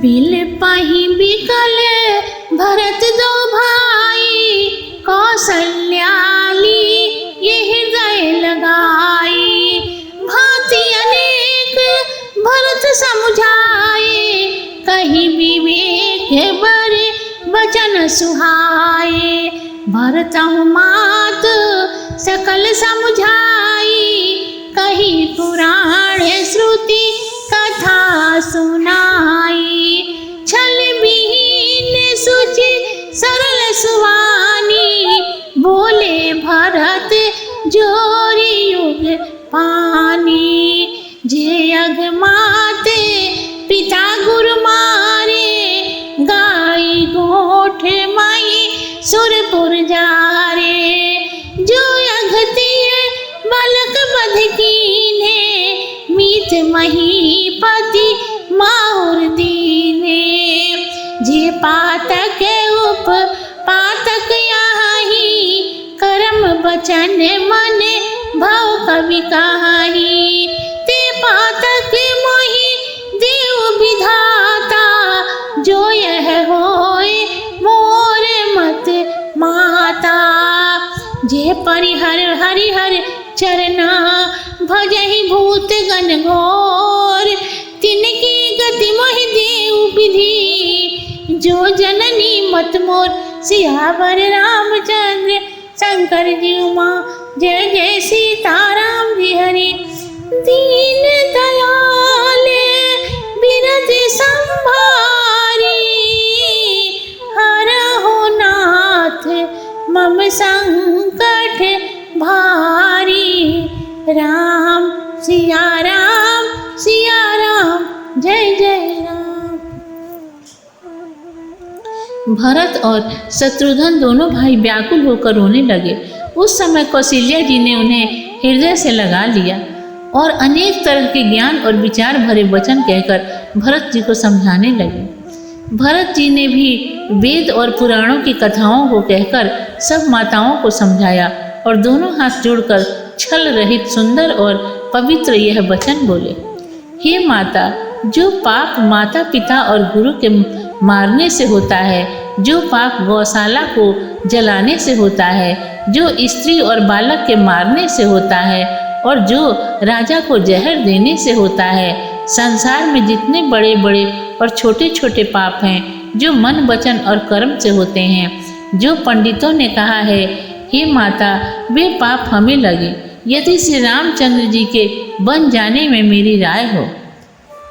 Bill पाही बिकल भरत दो भाई, कौशल्याली ये हृदय लगाई। भांति अनेक भरत समझाए, कही विवेक बर वचन सुहाए। भरतहु मात सकल समझाई, कही पुराण श्रुति कथा सुनाई। छल विहीन सुचि सरल सुवानी, बोले भरत जोरी युग पानी। जे अगमाते पिता गुरु मारे, गाई गोठ माई सुरपुर जारे। जो अघतिय बालक बध कीन्हे, मीत महीपति माहुर दीने। जे पातक उप पातक आही, कर्म वचन मन भव कवि कहाही। ते पातक मोहि देव विधाता, जो यह होए मोर मत माता। जे परिहर हरिहर चरना, भजहि भूत गण घोर। तिनकी गति मोहि देव विधि, जो जननी मत मोर। सियावर रामचंद्र शंकर जी माँ, जय जय सीताराम जी हरि। दीन दयाल बिरध संभारी, हरहु नाथ मम संकट भारी। राम सिया राम जय जय राम। भरत और शत्रुघ्न दोनों भाई व्याकुल होकर रोने लगे। उस समय कौशल्या जी ने उन्हें हृदय से लगा लिया और अनेक तरह के ज्ञान और विचार भरे वचन कहकर भरत जी को समझाने लगे। भरत जी ने भी वेद और पुराणों की कथाओं को कहकर सब माताओं को समझाया और दोनों हाथ जोड़कर छल रहित सुंदर और पवित्र यह वचन बोले। हे माता, जो पाप माता पिता और गुरु के मारने से होता है, जो पाप गौशाला को जलाने से होता है, जो स्त्री और बालक के मारने से होता है और जो राजा को जहर देने से होता है, संसार में जितने बड़े बड़े और छोटे छोटे पाप हैं, जो मन वचन और कर्म से होते हैं, जो पंडितों ने कहा है, हे माता, वे पाप हमें लगे यदि श्री रामचंद्र जी के बन जाने में मेरी राय हो।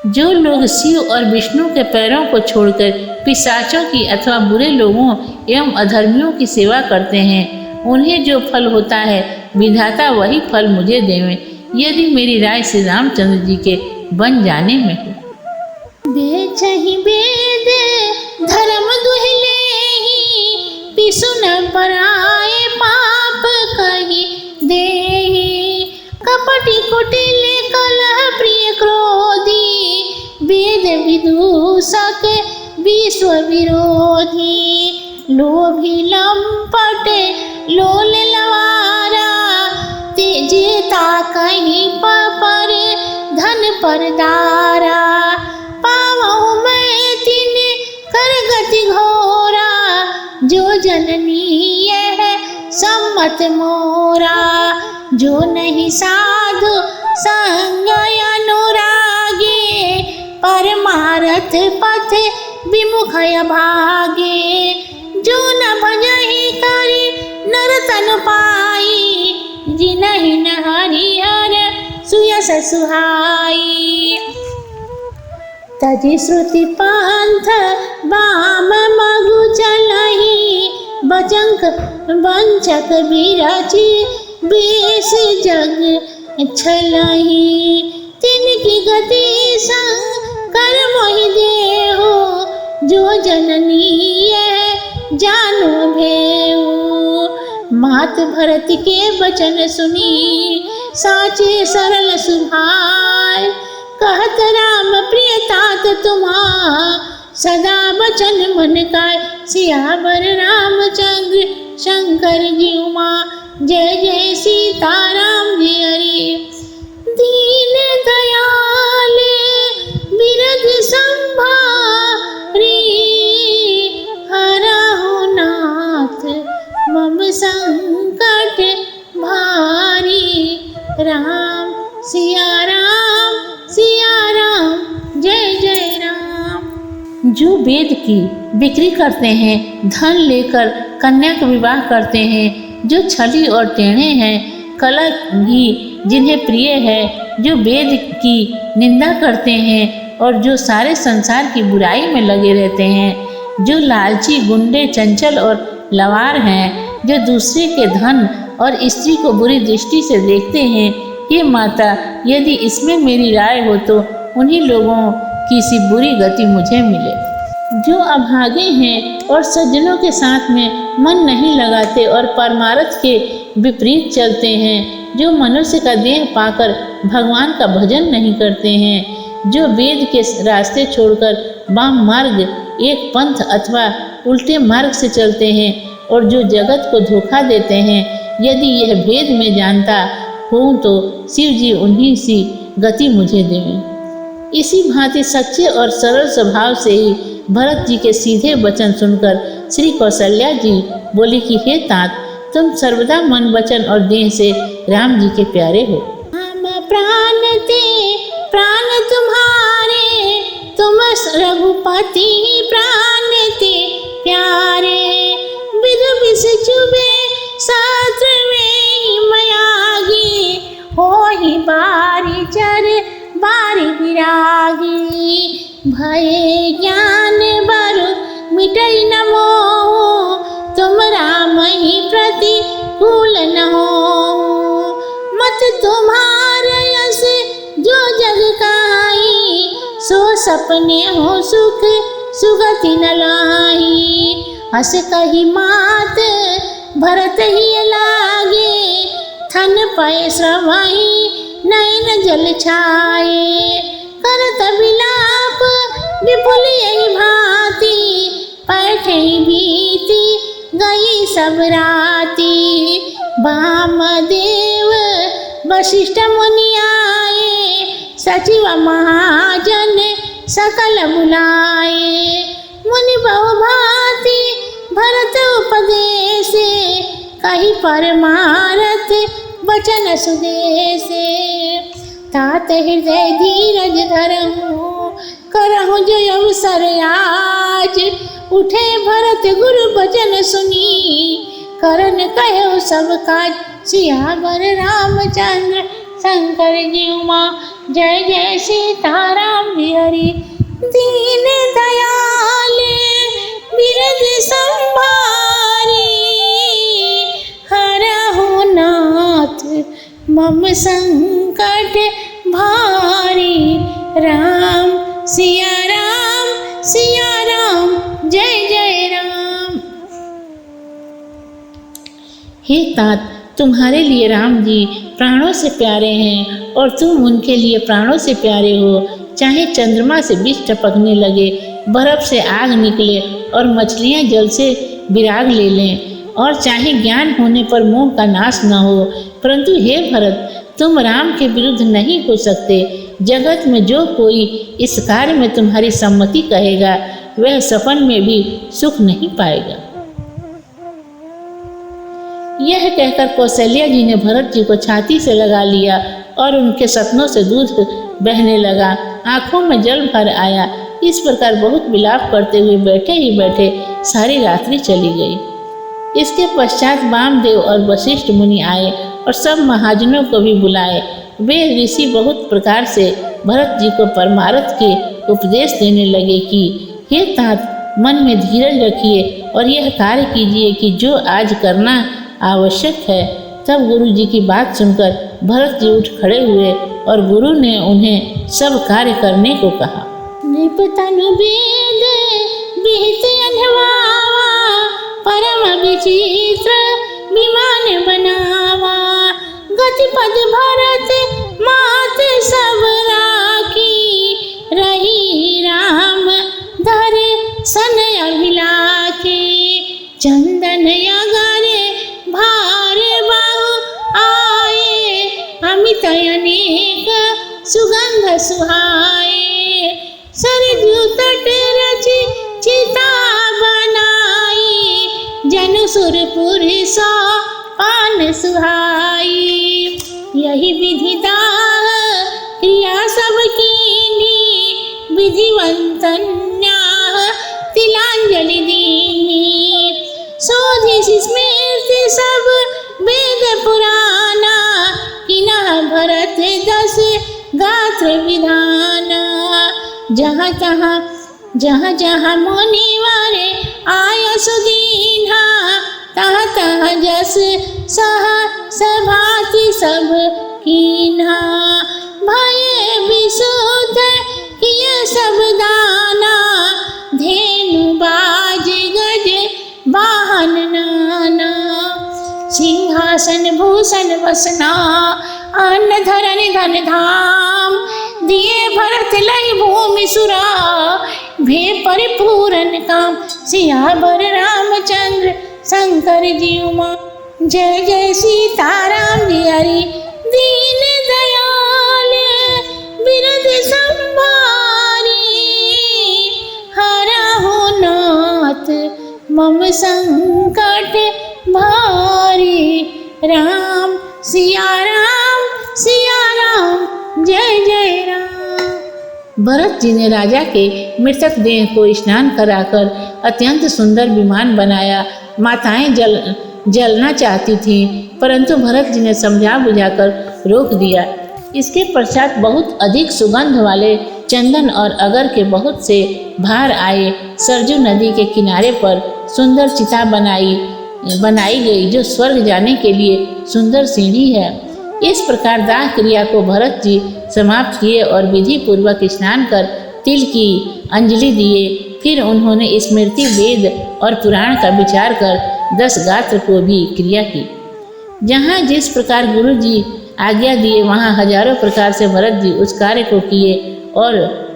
जो लोग शिव और विष्णु के पैरों को छोड़कर पिशाचों की अथवा बुरे लोगों एवं अधर्मियों की सेवा करते हैं, उन्हें जो फल होता है विधाता वही फल मुझे देवें, यदि मेरी राय श्री रामचंद्र जी के बन जाने में हो। बेचहि वेद धर्म दुहिलेहि, पिसु न पराए पाप कहि देहि। कपटी कुटिल कलह प्रिय क्रोधी, वेद विदूषक विश्व विरोधी। लोभी लंपट लोल लवारा, तेजेता कहीं पर धन पर दारा। पावहु मैं तिन कर गति घोरा, जो जननी यह सम्मत मोरा। जो नहीं साधु संग अनुरागे, परमारथ पथ विमुख भागे। जो न भजहि करि नर तन पाई, जिनहि न हरिहर सुयस सुहाई। तजि श्रुति पंथ वाम मगु चलहि, बचंक वंचक विरचि बेस जग छलहि। तिनकी गति कर मोहि देहु, जो जननी यह जानो भेऊ। मात भरत के वचन सुनी, साचे सरल सुभाय। कहत राम प्रिय तात तुम्हारा, सदा वचन मन काय। सियावर रामचंद्र शंकर जी माँ, जय जय सीताराम जी हरि। दीन दयाल बिरध संभारी, जो वेद की बिक्री करते हैं, धन लेकर कन्या का विवाह करते हैं, जो छली और टेढ़े हैं, कला भी जिन्हें प्रिय है, जो वेद की निंदा करते हैं और जो सारे संसार की बुराई में लगे रहते हैं, जो लालची, गुंडे, चंचल और लवार हैं, जो दूसरे के धन और स्त्री को बुरी दृष्टि से देखते हैं। हे माता, यदि इसमें मेरी राय हो तो उन्हीं लोगों की सी बुरी गति मुझे मिले, जो अभागे हैं और सज्जनों के साथ में मन नहीं लगाते और परमार्थ के विपरीत चलते हैं, जो मनुष्य का देह पाकर भगवान का भजन नहीं करते हैं, जो वेद के रास्ते छोड़कर वाम मार्ग, एक पंथ अथवा उल्टे मार्ग से चलते हैं और जो जगत को धोखा देते हैं। यदि यह भेद में जानता हूँ तो शिव जी उन्हीं सी गति मुझे देवें। इसी भांति सच्चे और सरल स्वभाव से ही भरत जी के सीधे वचन सुनकर श्री कौशल्या जी बोली कि हे तात, तुम सर्वदा मन, वचन और देह से राम जी के प्यारे हो। हम प्राण ते प्राण तुम्हारे, तुम रघुपति प्राण ते प्यारे, विद विष चुबे शास्त्र में मयागी, हो ही बारी चर बारी विरागी, भय ज्ञान बरु मिटई न मोह, तुम राम ही प्रतिकूल न हो, मत तुम्हारे यस जो जग काई, सो सपने हो सुख सुगति न लाई, हस कही मात भरत ही लागे, थन पय श्रवही नैन जल छाए, करत विलाप विपुल यही भांति, पैठे भीति गई सब राती, वामदेव वशिष्ठ मुनि आए, सचिव महाजन सकल बुलाए, मुनि बहु भांति भरत उपदेशे, कही परमारथ वचन सुदेशे, तात हृदय धीरज धरहु, करहु जो अवसर आज, उठे भरत गुरु वचन सुनी, करन कहो सब काज, सियावर रामचंद्र शंकर जी उमा, जय जय सीताराम हरि, दीन दयाल बिरद संभारी, हरहु नाथ मम संकट भारी, राम सिया राम जय जय राम। हे तात, तुम्हारे लिए राम जी प्राणों से प्यारे हैं और तुम उनके लिए प्राणों से प्यारे हो। चाहे चंद्रमा से विष टपकने लगे, बर्फ से आग निकले और मछलियां जल से विराग ले लें, और चाहे ज्ञान होने पर मोह का नाश न हो, परंतु हे भरत, तुम राम के विरुद्ध नहीं हो सकते। जगत में जो कोई इस कार्य में तुम्हारी सम्मति कहेगा, वह सपन में भी सुख नहीं पाएगा। यह कहकर कौशल्या जी ने भरत जी को छाती से लगा लिया और उनके सपनों से दूध बहने लगा, आंखों में जल भर आया। इस प्रकार बहुत विलाप करते हुए बैठे ही बैठे सारी रात्रि चली गई। इसके पश्चात वामदेव और वशिष्ठ मुनि आए और सब महाजनों को भी बुलाए। वे ऋषि बहुत प्रकार से भरत जी को परमार्थ के उपदेश देने लगे कि हे तात, मन में धीरज रखिए और यह कार्य कीजिए कि जो आज करना आवश्यक है। तब गुरु जी की बात सुनकर भरत जी उठ खड़े हुए और गुरु ने उन्हें सब कार्य करने को कहा। निपतनु वेद विहित अनवावा, परम विचित्र विमान बनावा, गतिपद भरत मात सब राखी, रही राम धर सन अभिलाखी, चंदन अगारे भार बाहु आए, अमित अनेक सुगंध सुहाए, सरजू तट रचि चिता बनाई, जनु सुरपुर सौ पान सुहाई, यही विधि दाह क्रिया सब कीनी, विधिवंतन न्याह शास्त्र विधाना। जहाँ तहाँ जहाँ जहाँ मुनिवारे आय सुदीना, तहाँ तहाँ जस सह सभाति सब कीन्हा। भय विशुद्ध किए सब दाना, धेनु बाज गज वाहन नाना। सिंहासन भूषण वसना, अन्न धरन धन धाम। दिए भरत लई भूमि सुरा, भे परिपूरन काम। सियावर रामचंद्र शंकर जी उमा। जय जय सीताराम जी हरि दीन दयाल, बिरद संभारी। हरहु नाथ मम संकट भारी। राम सिया राम जय जय राम। भरत जी ने राजा के मृतक देह को स्नान कराकर अत्यंत सुंदर विमान बनाया। माताएं जलना चाहती थीं, परंतु भरत जी ने समझा बुझाकर रोक दिया। इसके पश्चात बहुत अधिक सुगंध वाले चंदन और अगर के बहुत से भार आए। सरजू नदी के किनारे पर सुंदर चिता बनाई गई, जो स्वर्ग जाने के लिए सुंदर सीढ़ी है। इस प्रकार दाह क्रिया को भरत जी समाप्त किए और विधि पूर्वक स्नान कर तिल की अंजलि दिए। फिर उन्होंने स्मृति, वेद और पुराण का विचार कर 10 गात्र को भी क्रिया की। जहाँ जिस प्रकार गुरु जी आज्ञा दिए, वहाँ हजारों प्रकार से भरत जी उस कार्य को किए और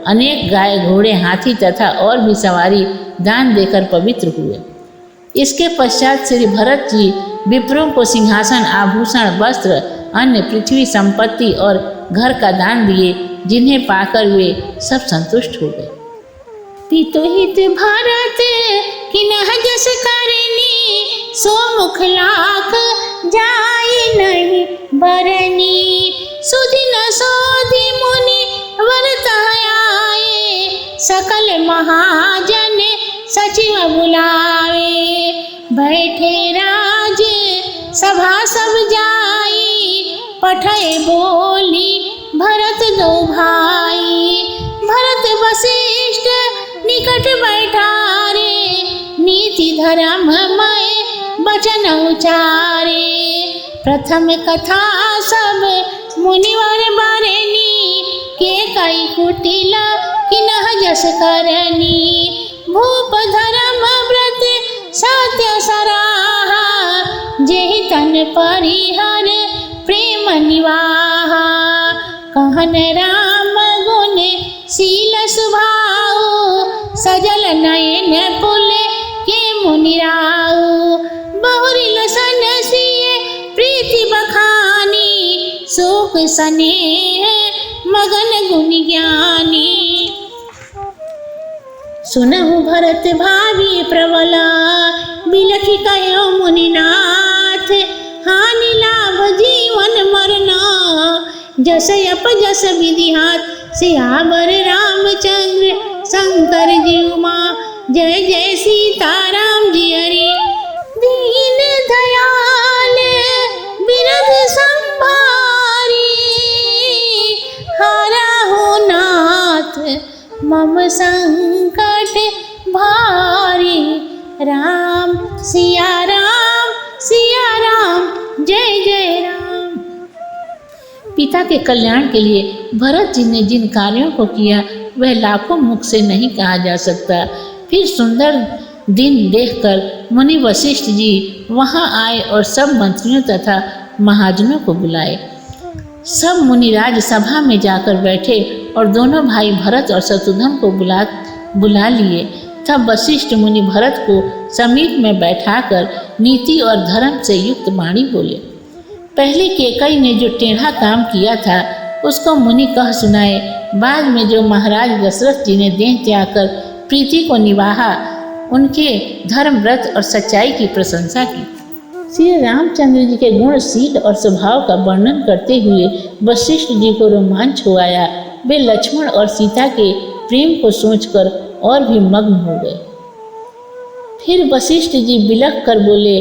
अनेक गाय, घोड़े, हाथी तथा और भी सवारी दान देकर पवित्र हुए। इसके पश्चात श्री भरत जी विप्रों को सिंहासन, आभूषण, वस्त्र, अन्य, पृथ्वी, संपत्ति और घर का दान दिए, जिन्हें पाकर वे सब संतुष्ट हो गए। पितुहित भरत किन्ह जस करनी, सो मुख लाख जाय नहीं बरनी। सुदिन सोधि मुनि व्रत आए, सकल महाजन सचिव बुलावे। बैठे राज सभा सब जाई, पठय बोली भरत दो भाई। भरत वशिष्ठ निकट बैठारे, नीति धर्ममय वचन उचारे। प्रथम कथा सब मुनिवर बारेनी, के कई कुटिल किन्ह जस करनी। भूप धर्म व्रत सत्य सराहा, जेहि तन परिहर प्रेम निवाहा। कहन राम गुण शील सुभाऊ, सजल नयन पुल के मुनिराऊ। बहुरिल सन सिय प्रीति बखानी, सुख स्नेह मगन गुण ज्ञानी। सुनहु भरत भावी प्रबला, बिलखि कहो मुनिनाथ। हानि लाभ जीवन मरना, जस अपजस विधि हाथ। सियावर रामचंद्र शंकर जी उमा। जय जय सीताराम जी हरि दीन दयाल, बिरद संभारी। हरहु नाथ मम संकट भारी। राम सिया राम जय जय राम। पिता के कल्याण के लिए भरत जी ने जिन कार्यों को किया, वह लाखों मुख से नहीं कहा जा सकता। फिर सुंदर दिन देखकर मुनि वशिष्ठ जी वहां आए और सब मंत्रियों तथा महाजनों को बुलाए। सब मुनिराज सभा में जाकर बैठे और दोनों भाई भरत और शत्रुघ्न को बुला लिए। तब वशिष्ठ मुनि भरत को समीप में बैठाकर नीति और धर्म से युक्त वाणी बोले। पहले केकई ने जो टेढ़ा काम किया था, उसको मुनि कह सुनाए। बाद में जो महाराज दशरथ जी ने देह त्याग कर प्रीति को निभाया, उनके धर्म, व्रत और सच्चाई की प्रशंसा की। श्री रामचंद्र जी के गुणशील और स्वभाव का वर्णन करते हुए वशिष्ठ जी को रोमांच हो आया। वे लक्ष्मण और सीता के प्रेम को सोचकर और भी मग्न हो गए। फिर वशिष्ठ जी बिलख कर बोले,